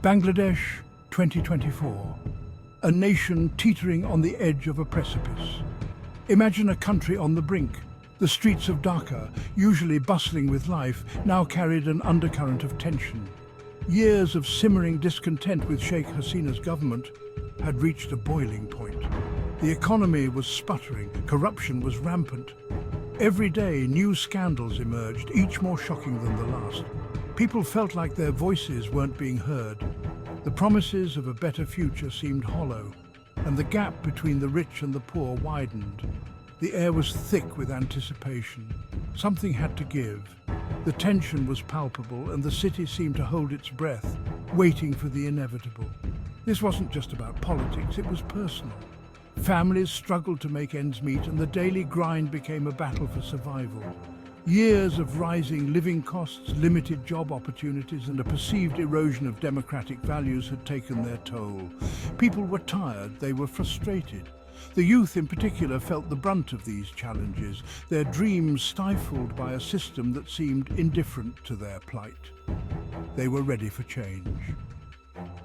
Bangladesh, 2024. A nation teetering on the edge of a precipice. Imagine a country on the brink. The streets of Dhaka, usually bustling with life, now carried an undercurrent of tension. Years of simmering discontent with Sheikh Hasina's government had reached a boiling point. The economy was sputtering, corruption was rampant. Every day, new scandals emerged, each more shocking than the last. People felt like their voices weren't being heard. The promises of a better future seemed hollow, and the gap between the rich and the poor widened. The air was thick with anticipation. Something had to give. The tension was palpable, and the city seemed to hold its breath, waiting for the inevitable. This wasn't just about politics, it was personal. Families struggled to make ends meet, and the daily grind became a battle for survival. Years of rising living costs, limited job opportunities, and a perceived erosion of democratic values had taken their toll. People were tired, they were frustrated. The youth in particular felt the brunt of these challenges, their dreams stifled by a system that seemed indifferent to their plight. They were ready for change.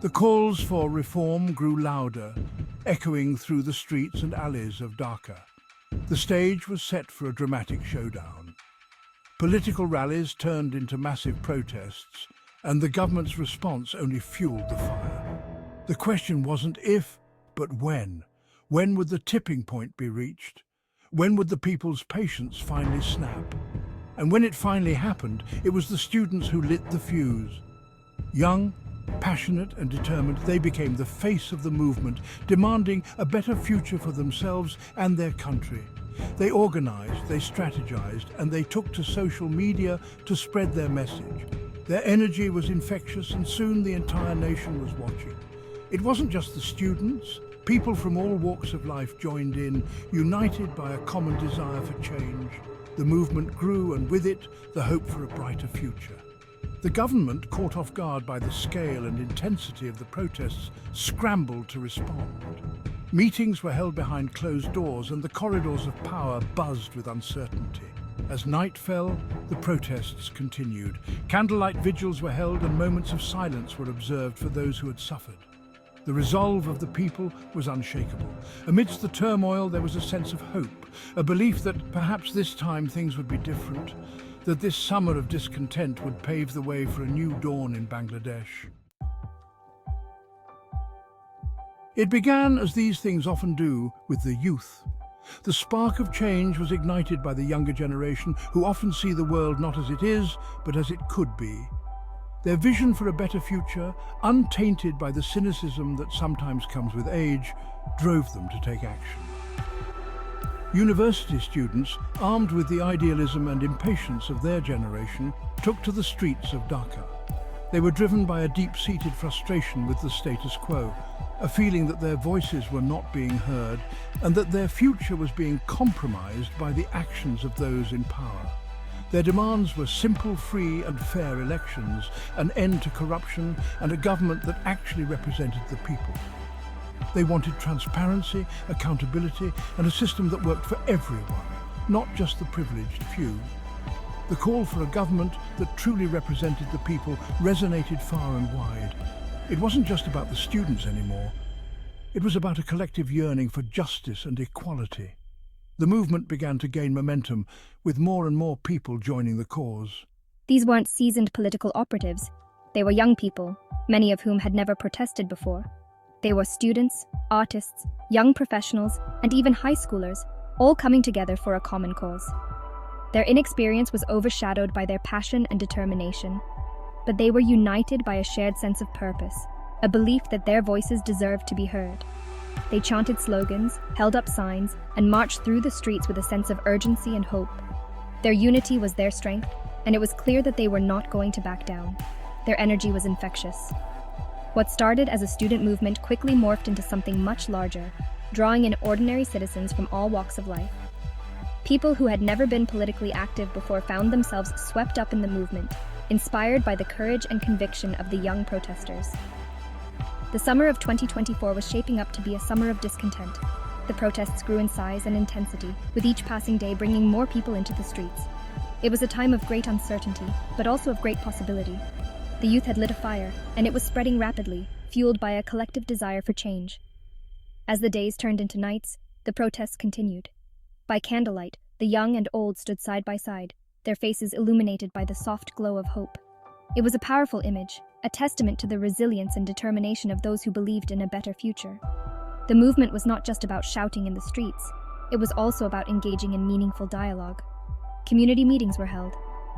The calls for reform grew louder, echoing through the streets and alleys of Dhaka. The stage was set for a dramatic showdown. Political rallies turned into massive protests, and the government's response only fueled the fire. The question wasn't if, but when. When would the tipping point be reached? When would the people's patience finally snap? And when it finally happened, it was the students who lit the fuse. Young, passionate and determined, they became the face of the movement, demanding a better future for themselves and their country. They organized, they strategized, and they took to social media to spread their message. Their energy was infectious, and soon the entire nation was watching. It wasn't just the students. People from all walks of life joined in, united by a common desire for change. The movement grew, and with it, the hope for a brighter future. The government, caught off guard by the scale and intensity of the protests, scrambled to respond. Meetings were held behind closed doors, and the corridors of power buzzed with uncertainty. As night fell, the protests continued. Candlelight vigils were held, and moments of silence were observed for those who had suffered. The resolve of the people was unshakable. Amidst the turmoil, there was a sense of hope, a belief that perhaps this time things would be different, that this summer of discontent would pave the way for a new dawn in Bangladesh. It began, as these things often do, with the youth. The spark of change was ignited by the younger generation, who often see the world not as it is, but as it could be. Their vision for a better future, untainted by the cynicism that sometimes comes with age, drove them to take action. University students, armed with the idealism and impatience of their generation, took to the streets of Dhaka. They were driven by a deep-seated frustration with the status quo, a feeling that their voices were not being heard and that their future was being compromised by the actions of those in power. Their demands were simple, free and fair elections, an end to corruption, and a government that actually represented the people. They wanted transparency, accountability, and a system that worked for everyone, not just the privileged few. The call for a government that truly represented the people resonated far and wide. It wasn't just about the students anymore. It was about a collective yearning for justice and equality. The movement began to gain momentum, with more and more people joining the cause. These weren't seasoned political operatives. They were young people, many of whom had never protested before. They were students, artists, young professionals, and even high schoolers, all coming together for a common cause. Their inexperience was overshadowed by their passion and determination, but they were united by a shared sense of purpose, a belief that their voices deserved to be heard. They chanted slogans, held up signs, and marched through the streets with a sense of urgency and hope. Their unity was their strength, and it was clear that they were not going to back down. Their energy was infectious. What started as a student movement quickly morphed into something much larger, drawing in ordinary citizens from all walks of life. People who had never been politically active before found themselves swept up in the movement, inspired by the courage and conviction of the young protesters. The summer of 2024 was shaping up to be a summer of discontent. The protests grew in size and intensity, with each passing day bringing more people into the streets. It was a time of great uncertainty, but also of great possibility. The youth had lit a fire, and it was spreading rapidly, fueled by a collective desire for change. As the days turned into nights, the protests continued. By candlelight, the young and old stood side by side, their faces illuminated by the soft glow of hope. It was a powerful image, a testament to the resilience and determination of those who believed in a better future. The movement was not just about shouting in the streets, it was also about engaging in meaningful dialogue. Community meetings were held,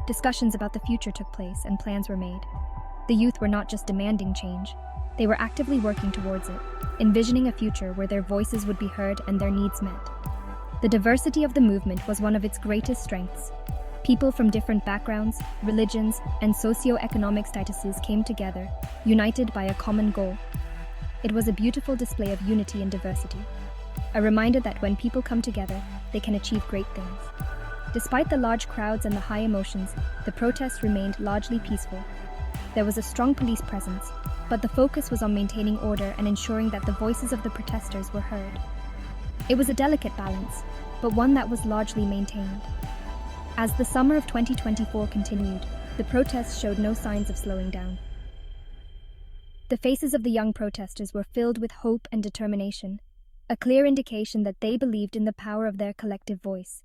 discussions about the future took place, and plans were made. The youth were not just demanding change, they were actively working towards it, envisioning a future where their voices would be heard and their needs met. The diversity of the movement was one of its greatest strengths. People from different backgrounds, religions, and socio-economic statuses came together, united by a common goal. It was a beautiful display of unity and diversity, a reminder that when people come together, they can achieve great things. Despite the large crowds and the high emotions, the protests remained largely peaceful. There was a strong police presence, but the focus was on maintaining order and ensuring that the voices of the protesters were heard. It was a delicate balance, but one that was largely maintained. As the summer of 2024 continued, the protests showed no signs of slowing down. The faces of the young protesters were filled with hope and determination, a clear indication that they believed in the power of their collective voice.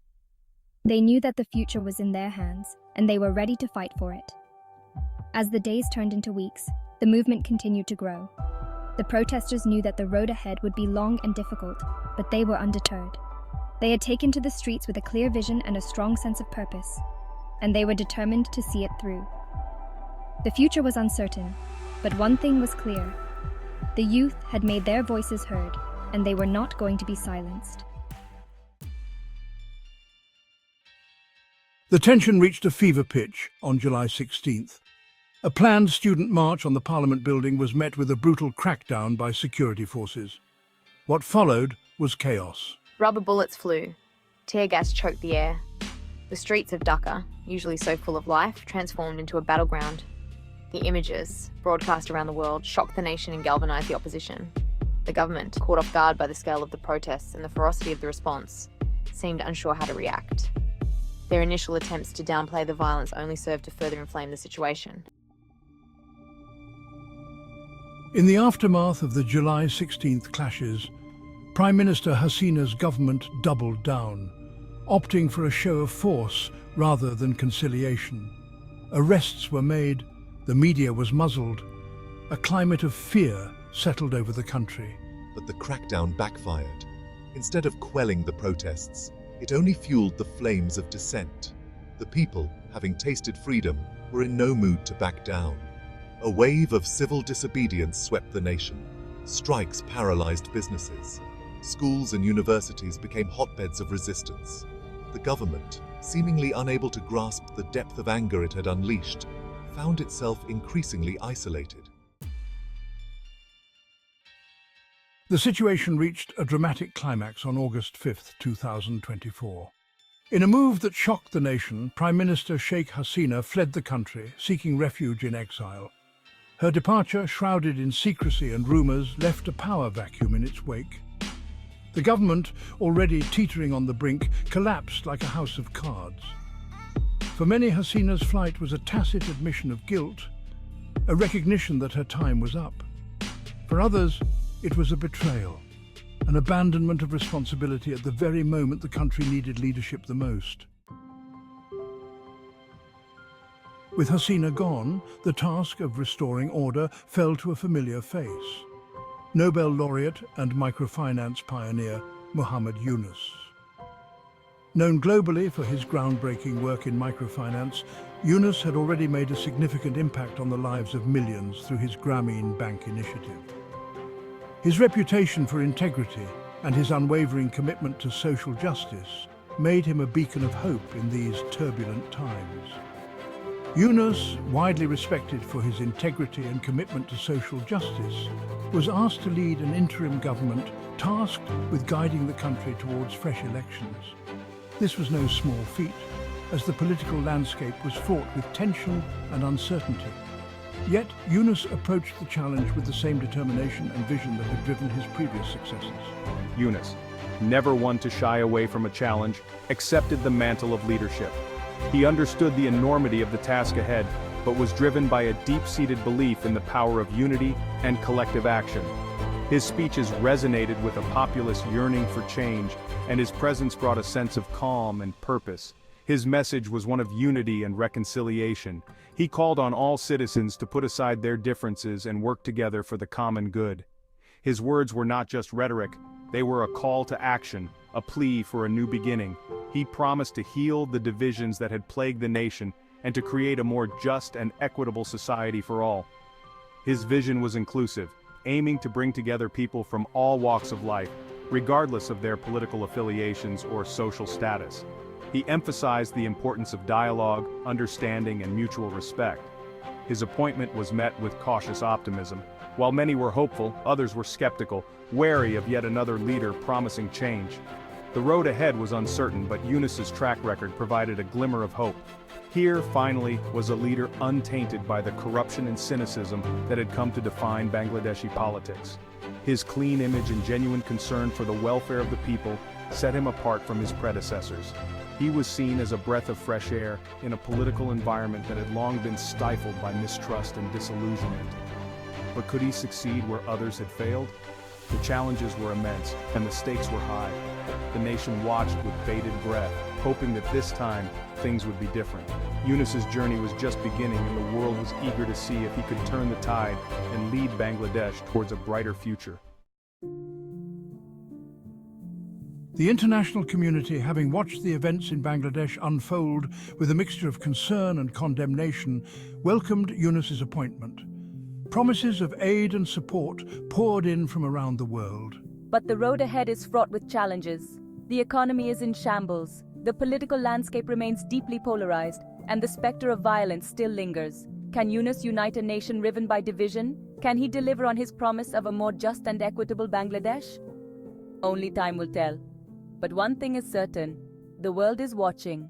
They knew that the future was in their hands, and they were ready to fight for it. As the days turned into weeks, the movement continued to grow. The protesters knew that the road ahead would be long and difficult, but they were undeterred. They had taken to the streets with a clear vision and a strong sense of purpose, and they were determined to see it through. The future was uncertain, but one thing was clear. The youth had made their voices heard, and they were not going to be silenced. The tension reached a fever pitch on July 16th. A planned student march on the Parliament building was met with a brutal crackdown by security forces. What followed was chaos. Rubber bullets flew. Tear gas choked the air. The streets of Dhaka, usually so full of life, transformed into a battleground. The images, broadcast around the world, shocked the nation and galvanized the opposition. The government, caught off guard by the scale of the protests and the ferocity of the response, seemed unsure how to react. Their initial attempts to downplay the violence only served to further inflame the situation. In the aftermath of the July 16th clashes, Prime Minister Hasina's government doubled down, opting for a show of force rather than conciliation. Arrests were made, the media was muzzled, a climate of fear settled over the country. But the crackdown backfired. Instead of quelling the protests, it only fueled the flames of dissent. The people, having tasted freedom, were in no mood to back down. A wave of civil disobedience swept the nation. Strikes paralyzed businesses. Schools and universities became hotbeds of resistance. The government, seemingly unable to grasp the depth of anger it had unleashed, found itself increasingly isolated. The situation reached a dramatic climax on August 5, 2024. In a move that shocked the nation, Prime Minister Sheikh Hasina fled the country, seeking refuge in exile. Her departure, shrouded in secrecy and rumors, left a power vacuum in its wake. The government, already teetering on the brink, collapsed like a house of cards. For many, Hasina's flight was a tacit admission of guilt, a recognition that her time was up. For others, it was a betrayal, an abandonment of responsibility at the very moment the country needed leadership the most. With Hasina gone, the task of restoring order fell to a familiar face. Nobel laureate and microfinance pioneer Muhammad Yunus. Known globally for his groundbreaking work in microfinance, Yunus had already made a significant impact on the lives of millions through his Grameen Bank initiative. His reputation for integrity and his unwavering commitment to social justice made him a beacon of hope in these turbulent times. Yunus, widely respected for his integrity and commitment to social justice, was asked to lead an interim government tasked with guiding the country towards fresh elections. This was no small feat, as the political landscape was fraught with tension and uncertainty. Yet, Yunus approached the challenge with the same determination and vision that had driven his previous successes. Yunus, never one to shy away from a challenge, accepted the mantle of leadership. He understood the enormity of the task ahead but was driven by a deep-seated belief in the power of unity and collective action. His speeches resonated with a populace yearning for change, and his presence brought a sense of calm and purpose. His message was one of unity and reconciliation. He called on all citizens to put aside their differences and work together for the common good. His words were not just rhetoric, they were a call to action, a plea for a new beginning. He promised to heal the divisions that had plagued the nation and to create a more just and equitable society for all. His vision was inclusive, aiming to bring together people from all walks of life, regardless of their political affiliations or social status. He emphasized the importance of dialogue, understanding, and mutual respect. His appointment was met with cautious optimism. While many were hopeful, others were skeptical, wary of yet another leader promising change. The road ahead was uncertain, but Yunus's track record provided a glimmer of hope. Here, finally, was a leader untainted by the corruption and cynicism that had come to define Bangladeshi politics. His clean image and genuine concern for the welfare of the people set him apart from his predecessors. He was seen as a breath of fresh air in a political environment that had long been stifled by mistrust and disillusionment. But could he succeed where others had failed? The challenges were immense, and the stakes were high. The nation watched with bated breath, hoping that this time, things would be different. Yunus's journey was just beginning, and the world was eager to see if he could turn the tide and lead Bangladesh towards a brighter future. The international community, having watched the events in Bangladesh unfold with a mixture of concern and condemnation, welcomed Yunus's appointment. Promises of aid and support poured in from around the world. But the road ahead is fraught with challenges. The economy is in shambles, the political landscape remains deeply polarized, and the specter of violence still lingers. Can Yunus unite a nation riven by division? Can he deliver on his promise of a more just and equitable Bangladesh? Only time will tell. But one thing is certain, the world is watching.